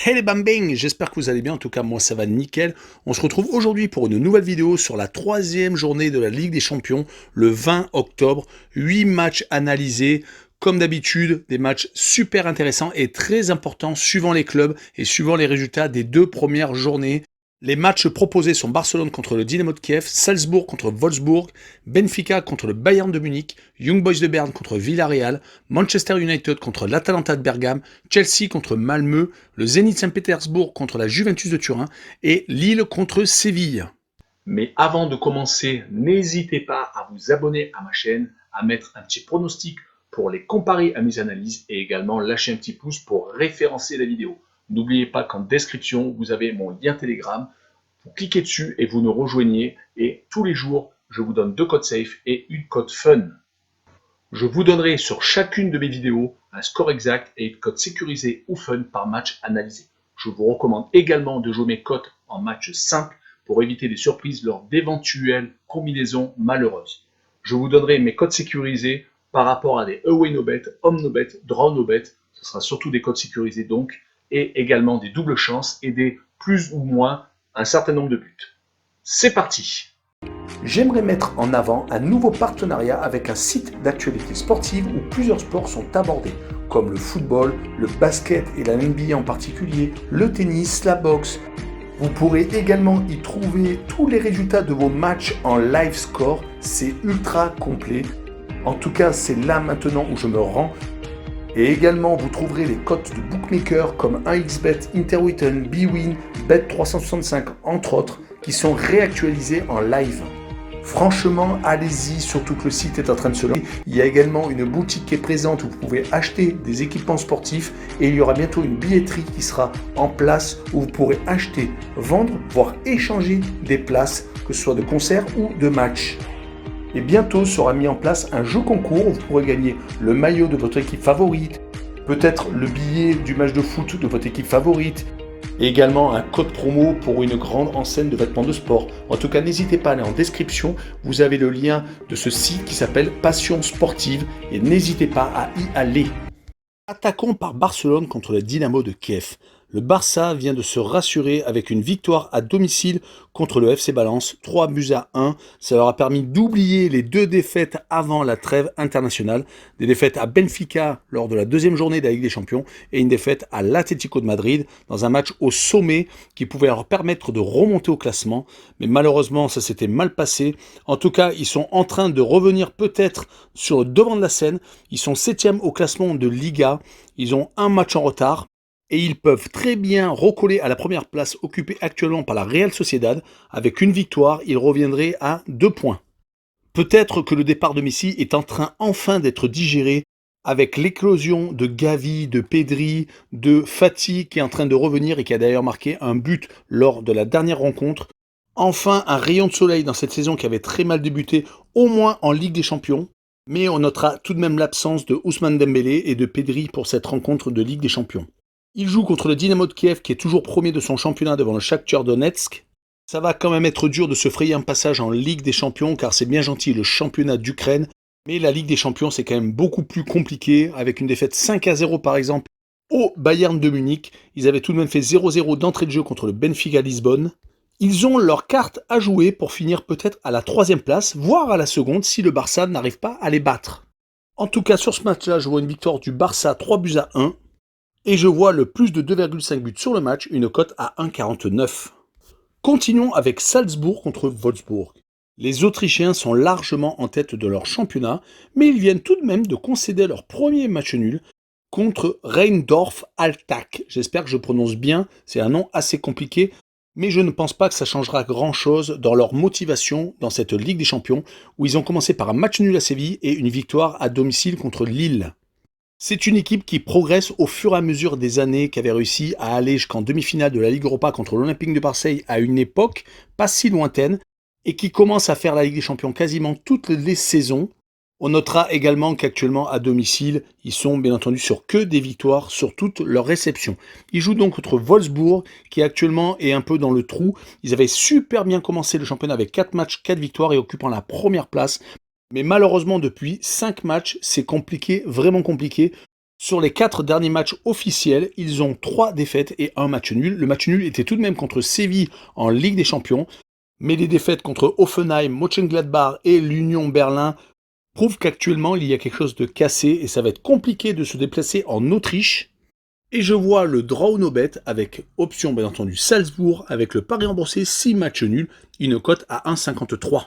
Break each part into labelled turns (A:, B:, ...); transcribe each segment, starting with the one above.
A: Hey les bambing, j'espère que vous allez bien, en tout cas moi ça va nickel. On se retrouve aujourd'hui pour une nouvelle vidéo sur la troisième journée de la Ligue des Champions, le 20 octobre. 8 matchs analysés, comme d'habitude, des matchs super intéressants et très importants suivant les clubs et suivant les résultats des deux premières journées. Les matchs proposés sont Barcelone contre le Dynamo de Kiev, Salzbourg contre Wolfsburg, Benfica contre le Bayern de Munich, Young Boys de Berne contre Villarreal, Manchester United contre l'Atalanta de Bergame, Chelsea contre Malmö, le Zénith Saint-Pétersbourg contre la Juventus de Turin et Lille contre Séville.
B: Mais avant de commencer, n'hésitez pas à vous abonner à ma chaîne, à mettre un petit pronostic pour les comparer à mes analyses et également lâcher un petit pouce pour référencer la vidéo. N'oubliez pas qu'en description, vous avez mon lien Telegram. Vous cliquez dessus et vous nous rejoignez. Et tous les jours, je vous donne 2 codes safe et une code fun. Je vous donnerai sur chacune de mes vidéos un score exact et une cote sécurisée ou fun par match analysé. Je vous recommande également de jouer mes cotes en match simple pour éviter des surprises lors d'éventuelles combinaisons malheureuses. Je vous donnerai mes cotes sécurisées par rapport à des away no bet, home no bet, draw no bet. Ce sera surtout des cotes sécurisées donc, et également des doubles chances et des plus ou moins un certain nombre de buts. C'est parti!
A: J'aimerais mettre en avant un nouveau partenariat avec un site d'actualité sportive où plusieurs sports sont abordés, comme le football, le basket et la NBA en particulier, le tennis, la boxe. Vous pourrez également y trouver tous les résultats de vos matchs en live score, c'est ultra complet. En tout cas, c'est là maintenant où je me rends. Et également, vous trouverez les cotes de bookmakers comme 1xBet, Interwetten, bwin, Bet365, entre autres, qui sont réactualisés en live. Franchement, allez-y, surtout que le site est en train de se lancer. Il y a également une boutique qui est présente où vous pouvez acheter des équipements sportifs et il y aura bientôt une billetterie qui sera en place où vous pourrez acheter, vendre, voire échanger des places, que ce soit de concerts ou de matchs. Et bientôt sera mis en place un jeu concours où vous pourrez gagner le maillot de votre équipe favorite, peut-être le billet du match de foot de votre équipe favorite, et également un code promo pour une grande enseigne de vêtements de sport. En tout cas, n'hésitez pas à aller en description, vous avez le lien de ce site qui s'appelle Passion Sportive et n'hésitez pas à y aller. Attaquons par Barcelone contre le Dynamo de Kiev. Le Barça vient de se rassurer avec une victoire à domicile contre le FC Valence, 3-1. Ça leur a permis d'oublier les 2 défaites avant la trêve internationale. Des défaites à Benfica lors de la deuxième journée de la Ligue des Champions et une défaite à l'Atlético de Madrid dans un match au sommet qui pouvait leur permettre de remonter au classement. Mais malheureusement, ça s'était mal passé. En tout cas, ils sont en train de revenir peut-être sur le devant de la scène. Ils sont 7e au classement de Liga. Ils ont un match en retard. Et ils peuvent très bien recoller à la première place occupée actuellement par la Real Sociedad. Avec une victoire, ils reviendraient à 2 points. Peut-être que le départ de Messi est en train enfin d'être digéré avec l'éclosion de Gavi, de Pedri, de Fati qui est en train de revenir et qui a d'ailleurs marqué un but lors de la dernière rencontre. Enfin, un rayon de soleil dans cette saison qui avait très mal débuté, au moins en Ligue des Champions. Mais on notera tout de même l'absence de Ousmane Dembélé et de Pedri pour cette rencontre de Ligue des Champions. Il joue contre le Dynamo de Kiev qui est toujours premier de son championnat devant le Shakhtar Donetsk. Ça va quand même être dur de se frayer un passage en Ligue des Champions car c'est bien gentil le championnat d'Ukraine. Mais la Ligue des Champions c'est quand même beaucoup plus compliqué avec une défaite 5-0 par exemple au Bayern de Munich. Ils avaient tout de même fait 0-0 d'entrée de jeu contre le Benfica Lisbonne. Ils ont leur carte à jouer pour finir peut-être à la 3e place, voire à la seconde si le Barça n'arrive pas à les battre. En tout cas sur ce match-là je vois une victoire du Barça 3-1. Et je vois le plus de 2,5 buts sur le match, une cote à 1,49. Continuons avec Salzbourg contre Wolfsburg. Les Autrichiens sont largement en tête de leur championnat, mais ils viennent tout de même de concéder leur premier match nul contre Rheindorf Altach. J'espère que je prononce bien, c'est un nom assez compliqué, mais je ne pense pas que ça changera grand-chose dans leur motivation dans cette Ligue des Champions, où ils ont commencé par un match nul à Séville et une victoire à domicile contre Lille. C'est une équipe qui progresse au fur et à mesure des années, qui avait réussi à aller jusqu'en demi-finale de la Ligue Europa contre l'Olympique de Marseille à une époque pas si lointaine, et qui commence à faire la Ligue des Champions quasiment toutes les saisons. On notera également qu'actuellement à domicile, ils sont bien entendu sur que des victoires sur toutes leurs réceptions. Ils jouent donc contre Wolfsburg, qui actuellement est un peu dans le trou. Ils avaient super bien commencé le championnat avec 4 matchs, 4 victoires et occupant la première place. Mais malheureusement, depuis 5 matchs, c'est compliqué, vraiment compliqué. Sur les 4 derniers matchs officiels, ils ont 3 défaites et un match nul. Le match nul était tout de même contre Séville en Ligue des Champions, mais les défaites contre Hoffenheim, Mönchengladbach et l'Union Berlin prouvent qu'actuellement il y a quelque chose de cassé et ça va être compliqué de se déplacer en Autriche. Et je vois le draw no bet avec option bien entendu Salzbourg avec le pari remboursé 6 matchs nuls, une cote à 1,53.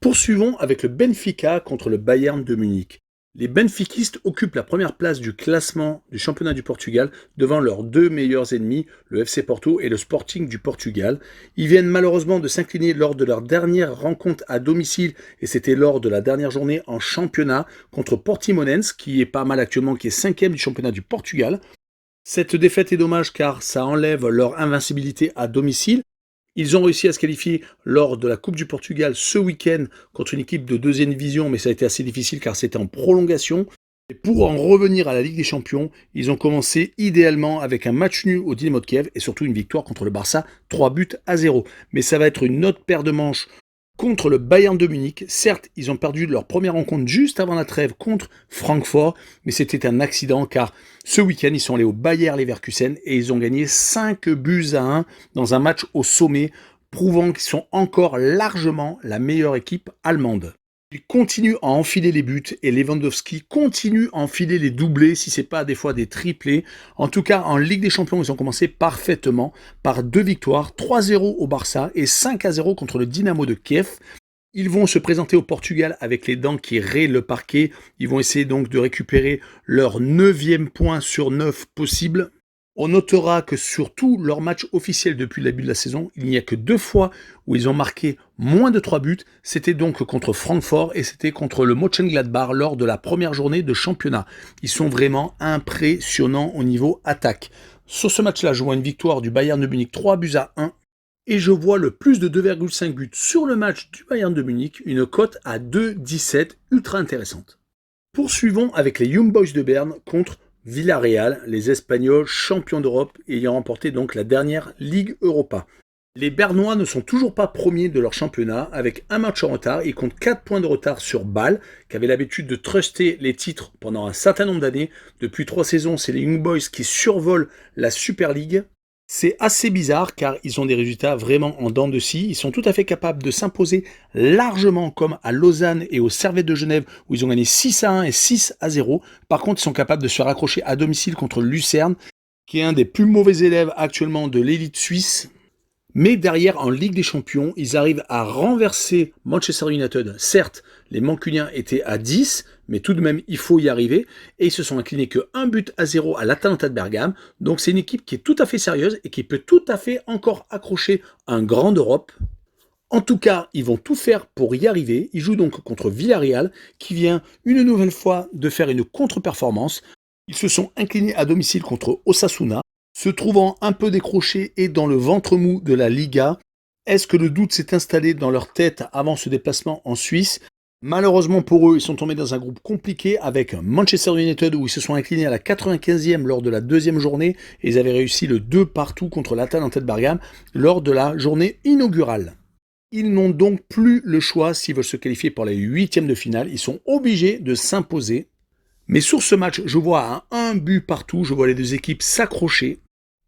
A: Poursuivons avec le Benfica contre le Bayern de Munich. Les benfiquistes occupent la première place du classement du championnat du Portugal devant leurs 2 meilleurs ennemis, le FC Porto et le Sporting du Portugal. Ils viennent malheureusement de s'incliner lors de leur dernière rencontre à domicile et c'était lors de la dernière journée en championnat contre Portimonense qui est pas mal actuellement, qui est 5e du championnat du Portugal. Cette défaite est dommage car ça enlève leur invincibilité à domicile. Ils ont réussi à se qualifier lors de la Coupe du Portugal ce week-end contre une équipe de 2e division, mais ça a été assez difficile car c'était en prolongation. Et pour en revenir à la Ligue des Champions, ils ont commencé idéalement avec un match nul au Dynamo de Kiev et surtout une victoire contre le Barça, 3-0. Mais ça va être une autre paire de manches contre le Bayern de Munich. Certes, ils ont perdu leur première rencontre juste avant la trêve contre Francfort, mais c'était un accident car ce week-end, ils sont allés au Bayer Leverkusen et ils ont gagné 5-1 dans un match au sommet, prouvant qu'ils sont encore largement la meilleure équipe allemande. Ils continuent à enfiler les buts et Lewandowski continue à enfiler les doublés, si ce n'est pas des fois des triplés. En tout cas, en Ligue des Champions, ils ont commencé parfaitement par 2 victoires, 3-0 au Barça et 5-0 contre le Dynamo de Kiev. Ils vont se présenter au Portugal avec les dents qui rayent le parquet. Ils vont essayer donc de récupérer leur 9e point sur 9 possible. On notera que sur tous leurs matchs officiels depuis le début de la saison, il n'y a que 2 fois où ils ont marqué moins de 3 buts. C'était donc contre Francfort et c'était contre le Mönchengladbach lors de la première journée de championnat. Ils sont vraiment impressionnants au niveau attaque. Sur ce match-là, je vois une victoire du Bayern de Munich 3-1 et je vois le plus de 2,5 buts sur le match du Bayern de Munich, une cote à 2,17 ultra intéressante. Poursuivons avec les Young Boys de Berne contre Villarreal, les Espagnols champions d'Europe ayant remporté donc la dernière Ligue Europa. Les Bernois ne sont toujours pas premiers de leur championnat avec un match en retard. Ils comptent 4 points de retard sur Bâle, qui avait l'habitude de truster les titres pendant un certain nombre d'années. Depuis 3 saisons, c'est les Young Boys qui survolent la Super League. C'est assez bizarre car ils ont des résultats vraiment en dents de scie. Ils sont tout à fait capables de s'imposer largement comme à Lausanne et au Servette de Genève où ils ont gagné 6-1 et 6-0. Par contre, ils sont capables de se raccrocher à domicile contre Lucerne, qui est un des plus mauvais élèves actuellement de l'élite suisse. Mais derrière, en Ligue des Champions, ils arrivent à renverser Manchester United. Certes, les Mancuniens étaient à 10, mais tout de même, il faut y arriver. Et ils se sont inclinés que 1-0 à l'Atalanta de Bergame. Donc c'est une équipe qui est tout à fait sérieuse et qui peut tout à fait encore accrocher un grand d'Europe. En tout cas, ils vont tout faire pour y arriver. Ils jouent donc contre Villarreal, qui vient une nouvelle fois de faire une contre-performance. Ils se sont inclinés à domicile contre Osasuna, se trouvant un peu décrochés et dans le ventre mou de la Liga. Est-ce que le doute s'est installé dans leur tête avant ce déplacement en Suisse ? Malheureusement pour eux, ils sont tombés dans un groupe compliqué avec Manchester United où ils se sont inclinés à la 95e lors de la 2e journée et ils avaient réussi le 2-2 contre l'Atalanta de Bergame lors de la journée inaugurale. Ils n'ont donc plus le choix s'ils veulent se qualifier pour les 8e de finale. Ils sont obligés de s'imposer. Mais sur ce match, je vois un but partout, je vois les 2 équipes s'accrocher.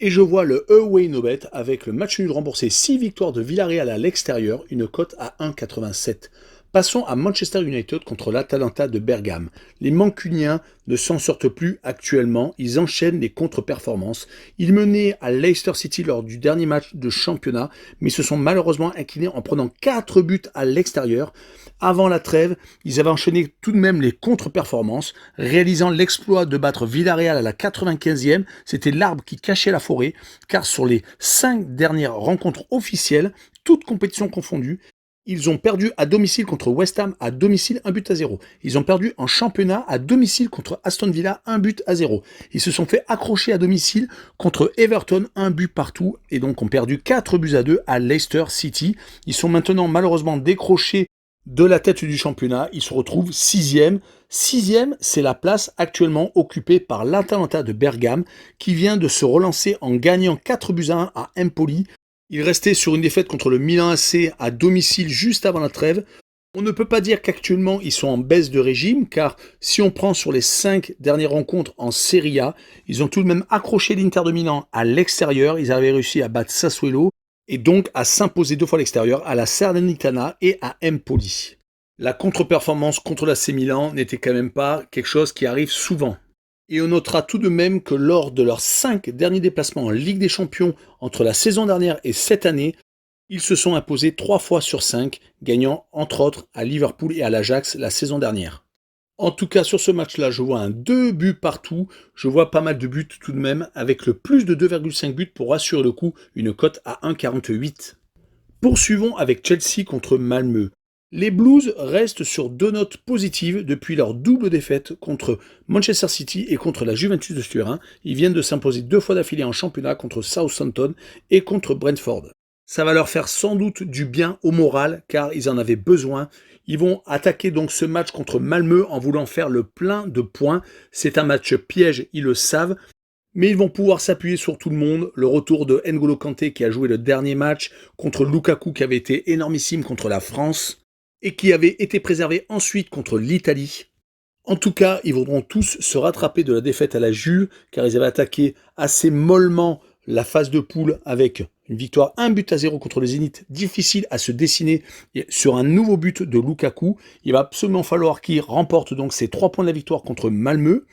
A: Et je vois le away no bet avec le match nul remboursé 6 victoires de Villarreal à l'extérieur, une cote à 1,87. Passons à Manchester United contre l'Atalanta de Bergame. Les Mancuniens ne s'en sortent plus actuellement, ils enchaînent les contre-performances. Ils menaient à Leicester City lors du dernier match de championnat, mais se sont malheureusement inclinés en prenant 4 buts à l'extérieur. Avant la trêve, ils avaient enchaîné tout de même les contre-performances, réalisant l'exploit de battre Villarreal à la 95e. C'était l'arbre qui cachait la forêt, car sur les 5 dernières rencontres officielles, toutes compétitions confondues, ils ont perdu à domicile contre West Ham à domicile 1-0. Ils ont perdu en championnat à domicile contre Aston Villa 1-0. Ils se sont fait accrocher à domicile contre Everton 1 but partout et donc ont perdu 4-2 à Leicester City. Ils sont maintenant malheureusement décrochés de la tête du championnat. Ils se retrouvent 6e. 6e, c'est la place actuellement occupée par l'Atalanta de Bergame qui vient de se relancer en gagnant 4-1 à Empoli. Il restait sur une défaite contre le Milan AC à domicile juste avant la trêve. On ne peut pas dire qu'actuellement ils sont en baisse de régime, car si on prend sur les 5 dernières rencontres en Serie A, ils ont tout de même accroché l'Inter de Milan à l'extérieur, ils avaient réussi à battre Sassuolo et donc à s'imposer 2 fois à l'extérieur à la Salernitana et à Empoli. La contre-performance contre l'AC Milan n'était quand même pas quelque chose qui arrive souvent. Et on notera tout de même que lors de leurs 5 derniers déplacements en Ligue des Champions entre la saison dernière et cette année, ils se sont imposés 3 fois sur 5, gagnant entre autres à Liverpool et à l'Ajax la saison dernière. En tout cas, sur ce match-là, je vois un 2 buts partout. Je vois pas mal de buts tout de même, avec le plus de 2,5 buts pour assurer le coup, une cote à 1,48. Poursuivons avec Chelsea contre Malmö. Les Blues restent sur 2 notes positives depuis leur double défaite contre Manchester City et contre la Juventus de Turin. Ils viennent de s'imposer 2 fois d'affilée en championnat contre Southampton et contre Brentford. Ça va leur faire sans doute du bien au moral car ils en avaient besoin. Ils vont attaquer donc ce match contre Malmö en voulant faire le plein de points. C'est un match piège, ils le savent. Mais ils vont pouvoir s'appuyer sur tout le monde. Le retour de N'Golo Kanté qui a joué le dernier match contre Lukaku qui avait été énormissime contre la France et qui avait été préservé ensuite contre l'Italie. En tout cas, ils voudront tous se rattraper de la défaite à la Juve car ils avaient attaqué assez mollement la phase de poule avec une victoire 1-0 contre le Zénith, difficile à se dessiner sur un nouveau but de Lukaku. Il va absolument falloir qu'ils remportent donc ces 3 points de la victoire contre Malmö,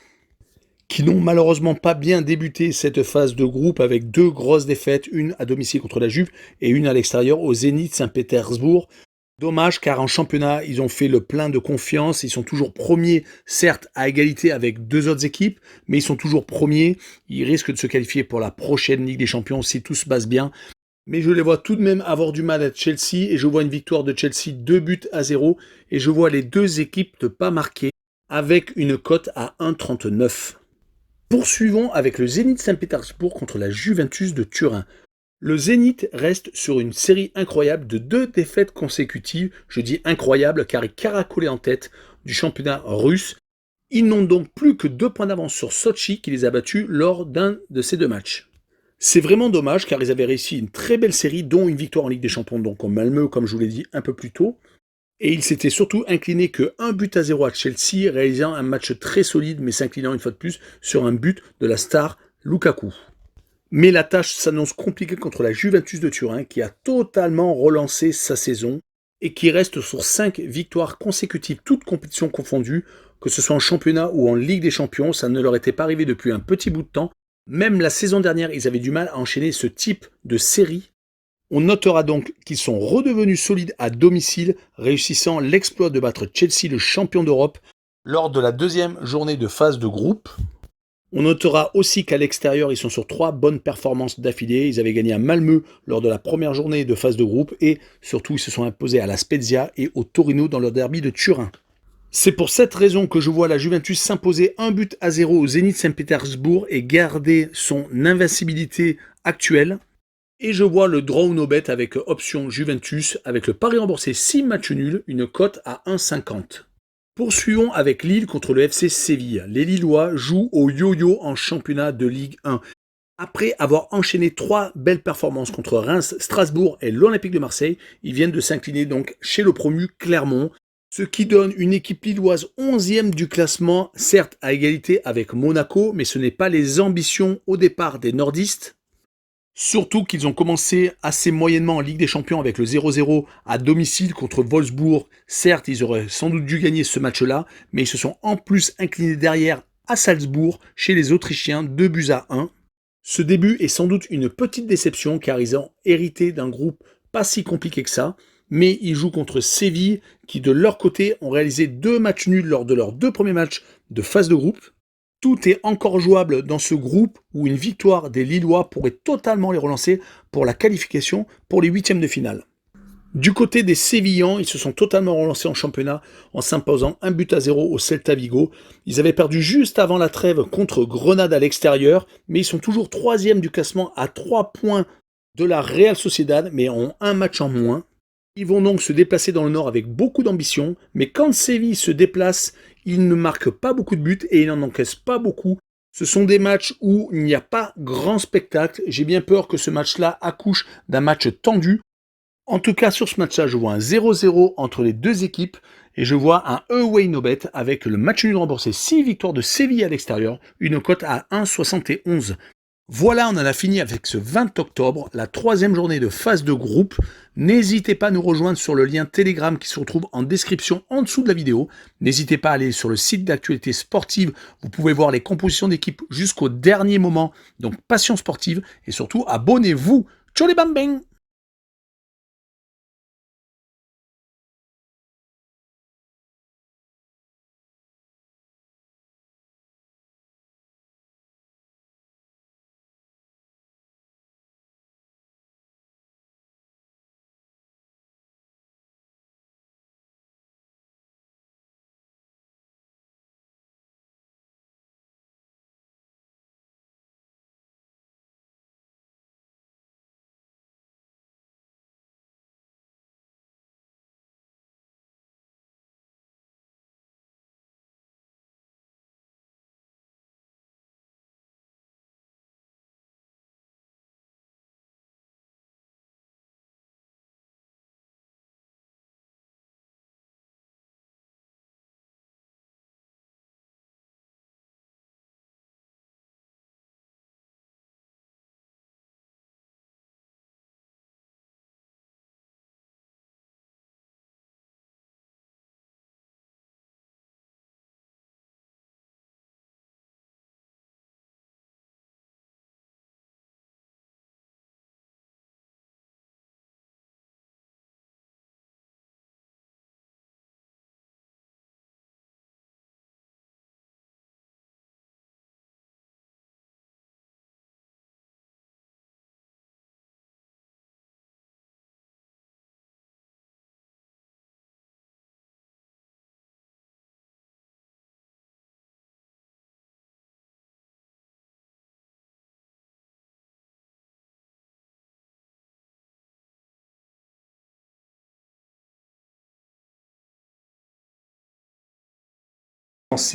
A: qui n'ont malheureusement pas bien débuté cette phase de groupe avec 2 grosses défaites, une à domicile contre la Juve et une à l'extérieur au Zénith Saint-Pétersbourg. Dommage car en championnat, ils ont fait le plein de confiance, ils sont toujours premiers, certes à égalité avec 2 autres équipes, mais ils sont toujours premiers, ils risquent de se qualifier pour la prochaine Ligue des Champions si tout se passe bien. Mais je les vois tout de même avoir du mal à Chelsea et je vois une victoire de Chelsea 2-0 et je vois les 2 équipes ne pas marquer avec une cote à 1,39. Poursuivons avec le Zénith Saint-Pétersbourg contre la Juventus de Turin. Le Zénith reste sur une série incroyable de 2 défaites consécutives. Je dis incroyable car ils caracolaient en tête du championnat russe. Ils n'ont donc plus que 2 points d'avance sur Sochi qui les a battus lors d'un de ces 2 matchs. C'est vraiment dommage car ils avaient réussi une très belle série dont une victoire en Ligue des Champions donc au Malmö comme je vous l'ai dit un peu plus tôt. Et ils s'étaient surtout inclinés que 1-0 à Chelsea, réalisant un match très solide mais s'inclinant une fois de plus sur un but de la star Lukaku. Mais la tâche s'annonce compliquée contre la Juventus de Turin qui a totalement relancé sa saison et qui reste sur 5 victoires consécutives, toutes compétitions confondues, que ce soit en championnat ou en Ligue des Champions, ça ne leur était pas arrivé depuis un petit bout de temps. Même la saison dernière, ils avaient du mal à enchaîner ce type de série. On notera donc qu'ils sont redevenus solides à domicile, réussissant l'exploit de battre Chelsea, le champion d'Europe, lors de la 2e journée de phase de groupe. On notera aussi qu'à l'extérieur, ils sont sur 3 bonnes performances d'affilée. Ils avaient gagné à Malmö lors de la première journée de phase de groupe et surtout, ils se sont imposés à la Spezia et au Torino dans leur derby de Turin. C'est pour cette raison que je vois la Juventus s'imposer 1-0 au Zénith Saint-Pétersbourg et garder son invincibilité actuelle. Et je vois le draw no bet avec option Juventus avec le pari remboursé 6 matchs nuls, une cote à 1,50. Poursuivons avec Lille contre le FC Séville. Les Lillois jouent au yo-yo en championnat de Ligue 1. Après avoir enchaîné 3 belles performances contre Reims, Strasbourg et l'Olympique de Marseille, ils viennent de s'incliner donc chez le promu Clermont, ce qui donne une équipe lilloise 11e du classement, certes à égalité avec Monaco, mais ce n'est pas les ambitions au départ des nordistes. Surtout qu'ils ont commencé assez moyennement en Ligue des Champions avec le 0-0 à domicile contre Wolfsburg. Certes, ils auraient sans doute dû gagner ce match-là, mais ils se sont en plus inclinés derrière à Salzbourg, chez les Autrichiens, 2-1. Ce début est sans doute une petite déception car ils ont hérité d'un groupe pas si compliqué que ça, mais ils jouent contre Séville qui de leur côté ont réalisé 2 matchs nuls lors de leurs 2 premiers matchs de phase de groupe. Tout est encore jouable dans ce groupe où une victoire des Lillois pourrait totalement les relancer pour la qualification pour les 8e de finale. Du côté des Sévillans, ils se sont totalement relancés en championnat en s'imposant 1-0 au Celta Vigo. Ils avaient perdu juste avant la trêve contre Grenade à l'extérieur, mais ils sont toujours 3e du classement à 3 points de la Real Sociedad, mais ont un match en moins. Ils vont donc se déplacer dans le nord avec beaucoup d'ambition, mais quand Séville se déplace, ils ne marquent pas beaucoup de buts et ils n'en encaissent pas beaucoup. Ce sont des matchs où il n'y a pas grand spectacle. J'ai bien peur que ce match-là accouche d'un match tendu. En tout cas, sur ce match-là, je vois un 0-0 entre les deux équipes et je vois un away no bet avec le match nul remboursé 6 victoires de Séville à l'extérieur, une cote à 1,71. Voilà, on en a fini avec ce 20 octobre, la troisième journée de phase de groupe. N'hésitez pas à nous rejoindre sur le lien Telegram qui se retrouve en description en dessous de la vidéo. N'hésitez pas à aller sur le site d'actualité sportive. Vous pouvez voir les compositions d'équipe jusqu'au dernier moment. Donc, passion sportive et surtout, abonnez-vous. Ciao les bambins!